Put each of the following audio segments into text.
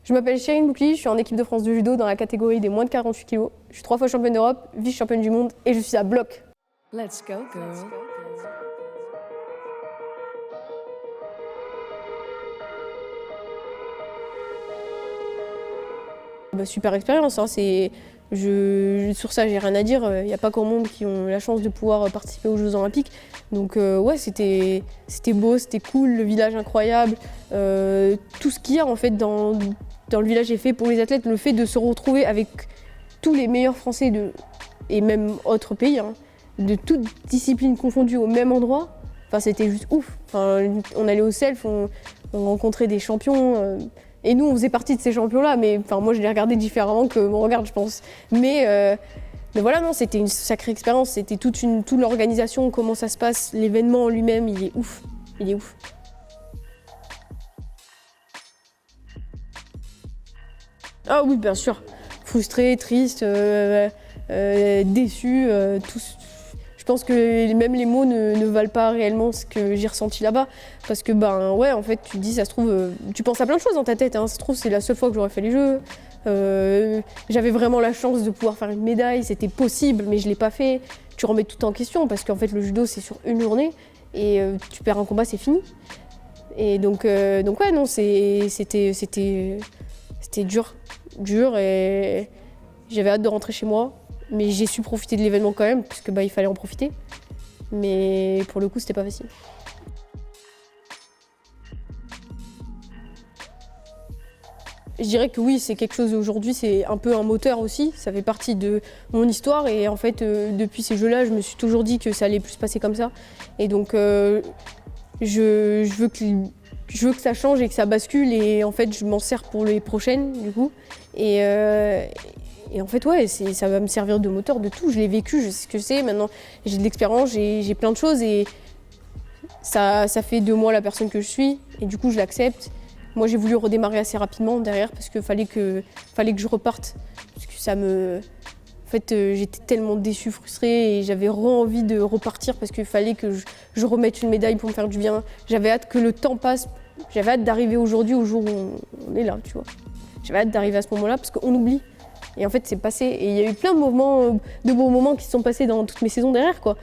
Je m'appelle Chérine Boukli, je suis en équipe de France de judo dans la catégorie des moins de 48 kg. Je suis 3 fois championne d'Europe, vice-championne du monde et je suis à bloc. Let's go, girl. Super expérience, hein, sur ça j'ai rien à dire, il n'y a pas qu'au monde qui ont la chance de pouvoir participer aux Jeux Olympiques. Donc ouais, c'était beau, c'était cool, le village incroyable, tout ce qu'il y a en fait dans le village est fait pour les athlètes, le fait de se retrouver avec tous les meilleurs Français et même autres pays, hein, de toutes disciplines confondues au même endroit, enfin, c'était juste ouf. Enfin, on allait au self, on rencontrait des champions. Et nous, on faisait partie de ces champions-là, mais enfin, moi, je les regardais différemment que mon regard, je pense. Mais voilà, non, c'était une sacrée expérience. C'était toute l'organisation, comment ça se passe, l'événement en lui-même, il est ouf. Il est ouf. Ah oui, bien sûr. Frustré, triste, déçu, tout. Je pense que même les mots ne valent pas réellement ce que j'ai ressenti là-bas. Parce que, ben ouais, en fait, tu te dis, ça se trouve, tu penses à plein de choses dans ta tête. Hein. Ça se trouve, c'est la seule fois que j'aurais fait les Jeux. J'avais vraiment la chance de pouvoir faire une médaille, c'était possible, mais je ne l'ai pas fait. Tu remets tout en question parce qu'en fait, le judo, c'est sur une journée. Et tu perds un combat, c'est fini. Et donc ouais, non, c'était dur et j'avais hâte de rentrer chez moi. Mais j'ai su profiter de l'événement quand même, parce que il fallait en profiter. Mais pour le coup, c'était pas facile. Je dirais que oui, c'est quelque chose aujourd'hui, c'est un peu un moteur aussi. Ça fait partie de mon histoire et en fait, depuis ces Jeux-là, je me suis toujours dit que ça allait plus se passer comme ça. Et donc, je veux que ça change et que ça bascule et en fait, je m'en sers pour les prochaines du coup. Et en fait, ouais, ça va me servir de moteur de tout. Je l'ai vécu, je sais ce que c'est. Maintenant, j'ai de l'expérience, j'ai plein de choses et ça fait de moi la personne que je suis. Et du coup, je l'accepte. Moi, j'ai voulu redémarrer assez rapidement derrière parce qu'il fallait que je reparte. Parce que en fait, j'étais tellement déçue, frustrée et j'avais envie de repartir parce qu'il fallait que je remette une médaille pour me faire du bien. J'avais hâte que le temps passe. J'avais hâte d'arriver aujourd'hui, au jour où on est là, tu vois. J'avais hâte d'arriver à ce moment-là parce qu'on oublie. Et en fait, c'est passé. Et il y a eu plein de beaux moments qui se sont passés dans toutes mes saisons derrière, quoi.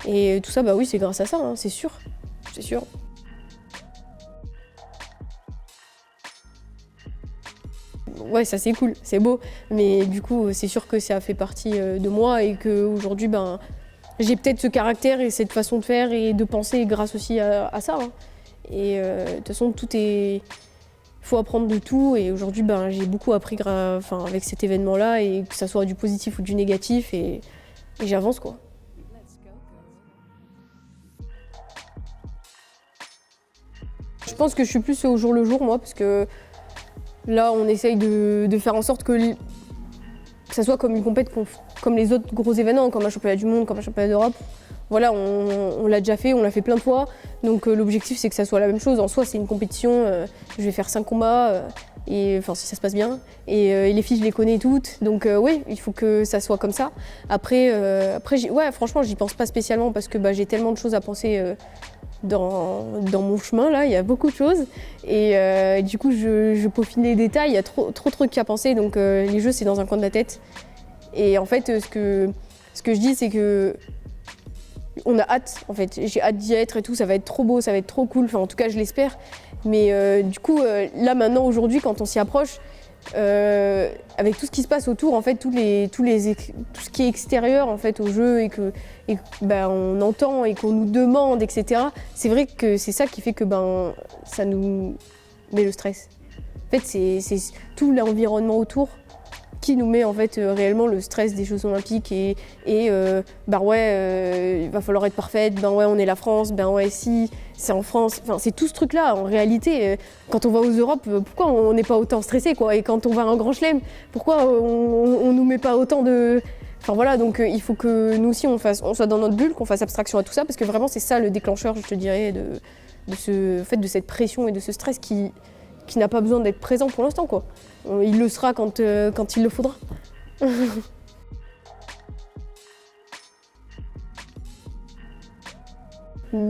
Et tout ça, bah oui, c'est grâce à ça, hein, c'est sûr. C'est sûr. Ouais, ça c'est cool, c'est beau. Mais du coup, c'est sûr que ça fait partie de moi et qu'aujourd'hui, j'ai peut-être ce caractère et cette façon de faire et de penser grâce aussi à ça. Hein. Et de toute façon, il faut apprendre de tout et aujourd'hui j'ai beaucoup appris avec cet événement-là et que ça soit du positif ou du négatif et j'avance quoi. Je pense que je suis plus au jour le jour moi parce que là on essaye de faire en sorte que ça soit comme une compétition comme les autres gros événements, comme un championnat du monde, comme un championnat d'Europe. Voilà, on l'a déjà fait, on l'a fait plein de fois. Donc l'objectif c'est que ça soit la même chose. En soi c'est une compétition, je vais faire 5 combats, si ça se passe bien. Et les filles je les connais toutes. Donc oui, il faut que ça soit comme ça. Après franchement j'y pense pas spécialement parce que j'ai tellement de choses à penser dans mon chemin là, il y a beaucoup de choses. Et du coup je peaufine les détails, il y a trop de trucs à penser. Donc les jeux c'est dans un coin de la tête. Et en fait ce que je dis c'est que on a hâte, en fait. J'ai hâte d'y être et tout, ça va être trop beau, ça va être trop cool. Enfin, en tout cas, je l'espère. Mais du coup, là, maintenant, aujourd'hui, quand on s'y approche, avec tout ce qui se passe autour, en fait, tout ce qui est extérieur, en fait, au jeu et on entend et qu'on nous demande, etc. C'est vrai que c'est ça qui fait que ça nous met le stress. En fait, c'est tout l'environnement autour qui nous met en fait réellement le stress des Jeux Olympiques et il va falloir être parfaite, on est la France, si c'est en France, c'est tout ce truc là en réalité quand on va aux Europes, pourquoi on n'est pas autant stressé quoi, et quand on va à un grand chelem, pourquoi on nous met pas autant de... donc il faut que nous aussi on soit dans notre bulle, qu'on fasse abstraction à tout ça parce que vraiment c'est ça le déclencheur je te dirais de cette pression et de ce stress qui n'a pas besoin d'être présent pour l'instant quoi. Il le sera quand il le faudra.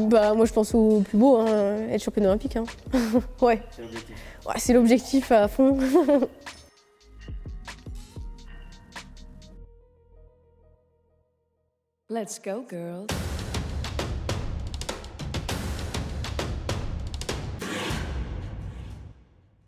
Bah moi je pense au plus beau, hein, être championne olympique. Hein. Ouais. C'est l'objectif. Ouais, c'est l'objectif à fond. Let's go, girls.